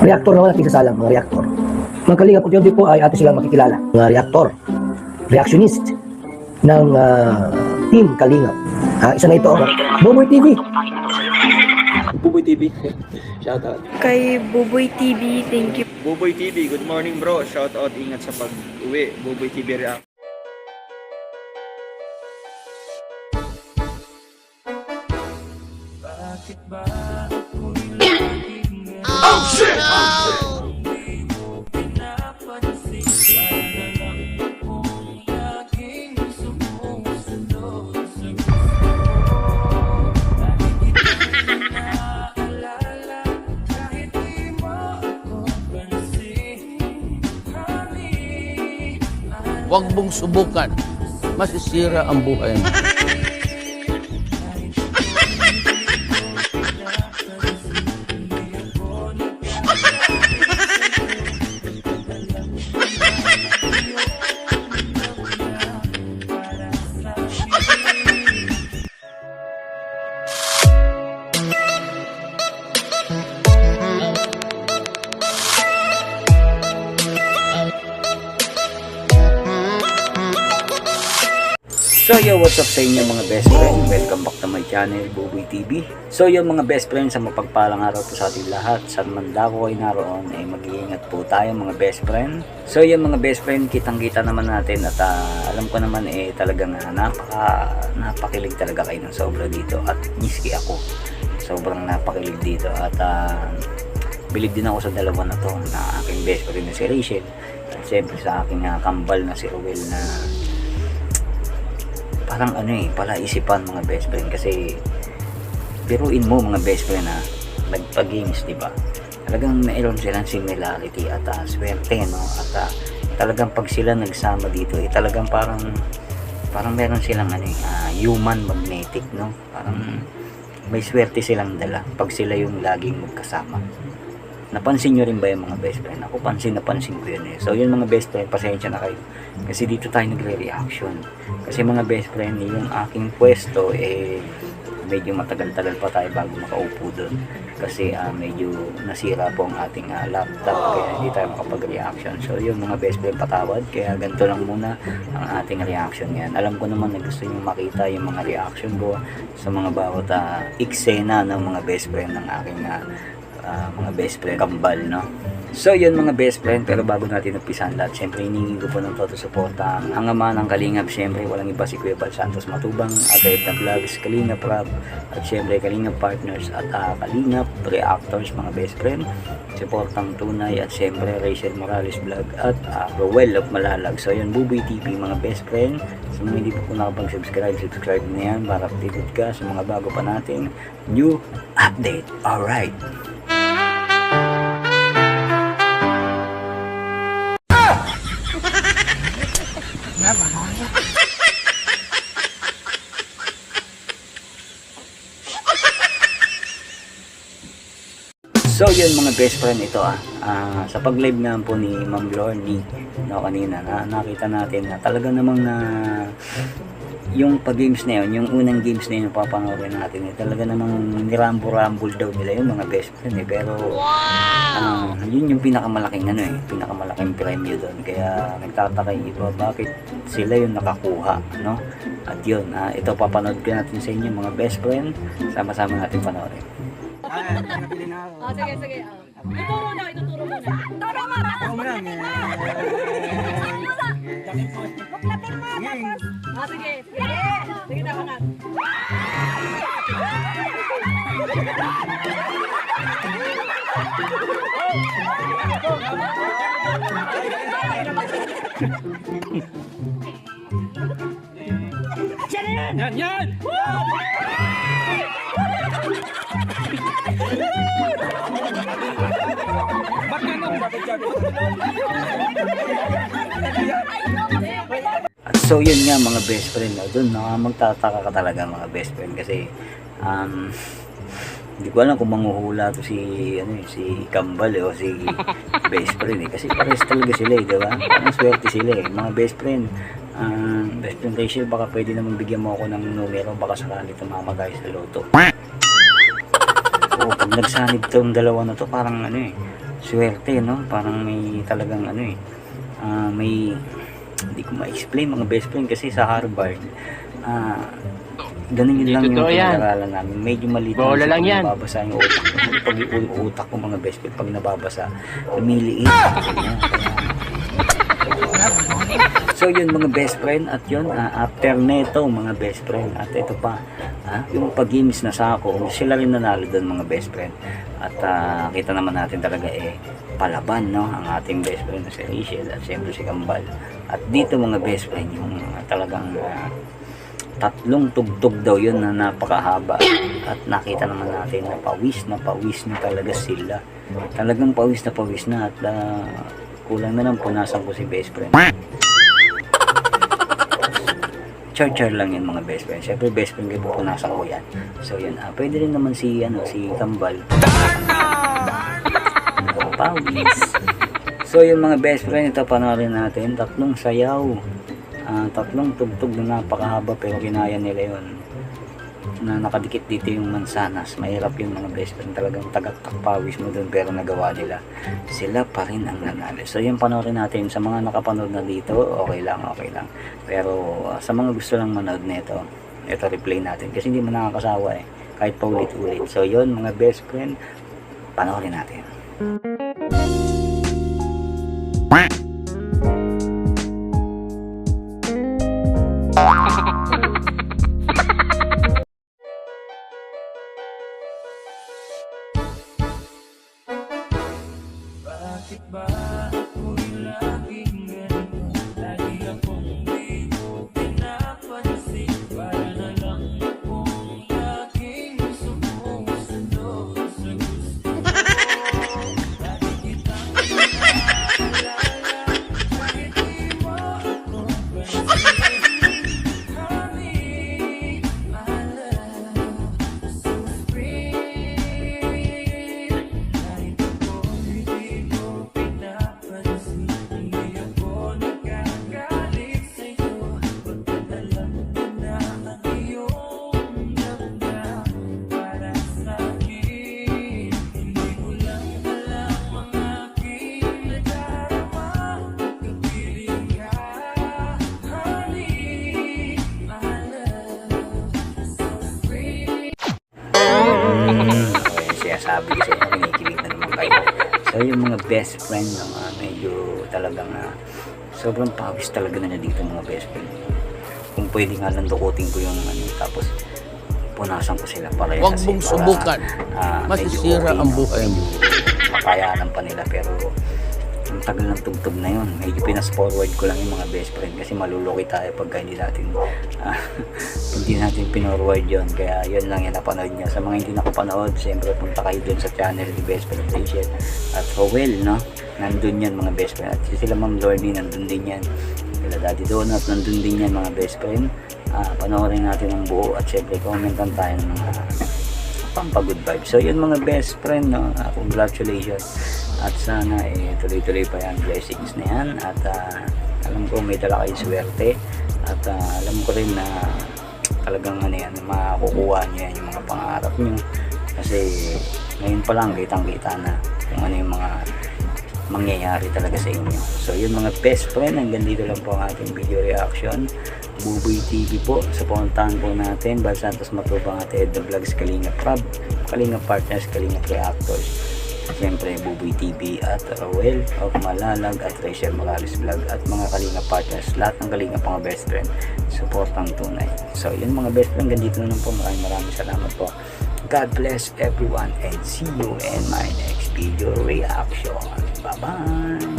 Reactor naman at isasalang mga reactor. Mga kalingap, unti-unti po ay ato silang makikilala. Mga reactor, reactionist ng Team Kalingap. Isa na ito, Buboy TV. Buboy TV. Shout out. Kay Buboy TV, thank you. Buboy TV, good morning bro. Shout out, ingat sa pag-uwi. Buboy TV React. Oh shit! Huwag mong subukan. Masisira ang buhay mo. So yo, what's up sa inyo mga best friend? Welcome back to my channel, Buboy TV. So yo mga best friend, sa mapagpalang araw po sa ating lahat. Saan man dako ay naroon, ay mag-iingat po tayo mga best friend. So yo mga best friend, kitang-kita naman natin at alam ko naman talagang napakilig talaga kayo ng sobra dito. At miski ako, sobrang napakilig dito. At bilib din ako sa dalawa na to, na aking best friend na si Rachel. At siyempre sa aking kambal na si Rowel na parang palaisipan mga best friend, kasi biruin mo mga best friend nagpa-games, di ba? Talagang mayroon silang similarity at swerte, no? At talagang pag sila nagsama dito, talagang parang meron silang human magnetic, no? Parang may swerte silang dala pag sila yung laging magkasama. Napansin nyo rin ba yung mga best friend? Ako napansin ko yun . So yun mga best friend, pasensya na kayo. Kasi dito tayo nagre-reaction. Kasi mga best friend, yung aking pwesto, medyo matagal-tagal pa tayo bago makaupo doon. Kasi medyo nasira po ang ating laptop, kaya hindi tayo makapag-reaction. So yun mga best friend, patawad. Kaya ganito lang muna ang ating reaction yan. Alam ko naman na gusto nyo makita yung mga reaction ko sa mga bawat eksena ng mga best friend ng aking mga best friend kambal, no? So yun mga best friend, pero bago natin umpisan lahat, syempre hiningi ko po ng todo suporta ang ama ng Kalingap. Syempre walang iba si Kuya Bal Santos Matubang, at Edna Vlogs, Kalingap Rap, at syempre Kalingap Partners at Kalingap Reactors mga best friend, suportang tunay, at syempre Rachel Morales Vlog at Rowel of Malalag. So yun, Buboy TV mga best friend. So mga hindi po nakapag-subscribe, subscribe na yan para updated ka sa mga bago pa nating new update. Alright. So yun mga best friend, ito sa pag-live nga po ni Ma'am Lorny kanina, nakita natin na talaga namang yung pag-games na yun, yung unang games na yun papanoorin natin, talaga namang nirambo-rambol daw nila yung mga best friend pero yun yung pinakamalaking pinakamalaking premyo doon, kaya nagtataka yung iba bakit sila yung nakakuha, no? At yun, ito papanood ko natin sa inyo mga best friend, sama-sama natin panoorin. Sige. Ituturo muna. Turo mo na. Buklatin mo. Sige. Sige na mga. Yan! At so yun nga mga best friend, doon magtataka ka talaga mga best friend, kasi hindi ko alam kung manghuhula to si Kambal o si best friend kasi pares talaga sila di ba? Parang swerte sila mga best friend. Best friend Rachel, baka pwede naman bigyan mo ako ng numero, baka sakali tumama guys sa loto. Pag nagsanib tong dalawa na to, parang swerte, no? Parang may talagang ano eh, may, hindi ko ma-explain mga best friend, kasi sa Harvard, ganun yun lang yung pinag-aralan namin. Medyo maliit lang yan. Nababasa yung utak ko. Pag yung utak ko mga best friend, pag nababasa, lumiliit. So yun mga best friend, at yun, after neto mga best friend, at ito pa, yung pag-games na sako, sila rin nanalo doon mga best friend. At kita naman natin talaga palaban, no, ang ating best friend na si Rachel at siyempre si Kambal. At dito mga best friend, yung talagang tatlong tugtog daw yun na napakahaba, at nakita naman natin na pawis na talaga sila, talagang pawis na, at kulang na lang punasan ko si best friend. Char lang yun mga best friend. Siyempre best friend ko, punasan ko yan. So yun, pwede rin naman si Kambal, pawis. So yun mga best friend, ito panoorin natin, tatlong sayaw, tatlong tugtog na napakahaba, pero kinaya nila yun, na nakadikit dito yung mansanas. Mahirap yung mga best friend, talagang tagakpawis mo dun, pero nagawa nila, sila pa rin ang nanalo. So yun, panoorin natin. Sa mga nakapanood na dito, okay lang, pero sa mga gusto lang manood nito, ito replay natin, kasi hindi mo nakakasawa kahit pa ulit-ulit. So yun mga best friend, panoorin natin. Sabi kasi kinikilig na naman kayo. So yung mga best friend na medyo talagang sobrang pawis talaga na dito mga best friend. Kung pwede nga lang dukutin ko yung tapos punasan ko sila para Huwag mong subukan. Masisira ang buhay mo. Makayanan pa nila, pero ang tagal ng tugtog na yun, medyo pinas-forward ko lang yung mga best friend, kasi maluluki tayo pagka hindi natin pinorward yun. Kaya yun lang yung napanood nyo. Sa mga hindi nakapanood, siyempre punta kayo dun sa channel ni Best Friend Rachel at Rowell, no? Nandun yan mga best friend. At sila Ma'am Lordy, nandun din yan. Sila Daddy Donut, nandun din yan mga best friend. Panoorin natin ang buo, at siyempre commentan tayo ng mga pampagood vibes. So yun mga best friend, no? Congratulations, at sana tuloy-tuloy pa yan blessings na yan, at alam ko may dala kayong swerte, at alam ko rin na talagang makukuha nyo yan yung mga pangarap nyo, kasi ngayon pa lang kitang-kita na kung ano yung mga mangyayari talaga sa inyo. So yun mga best friend, hanggang dito lang po ang ating video reaction. Buboy TV po, suportahan po natin Bal Santos Matubang at Head of Vlogs, Kalinga Prab, Kalinga Partners, Kalinga Reactors, siyempre Buboy TV at Rowell of Malalag at Rachel Morales Vlog, at mga Kalinga Partners, lahat ng Kalinga mga best friend, supportang tunay. So yun mga best friend, ganito na lang po. Maraming salamat po. God bless everyone, and see you in my next video reaction. Bye bye.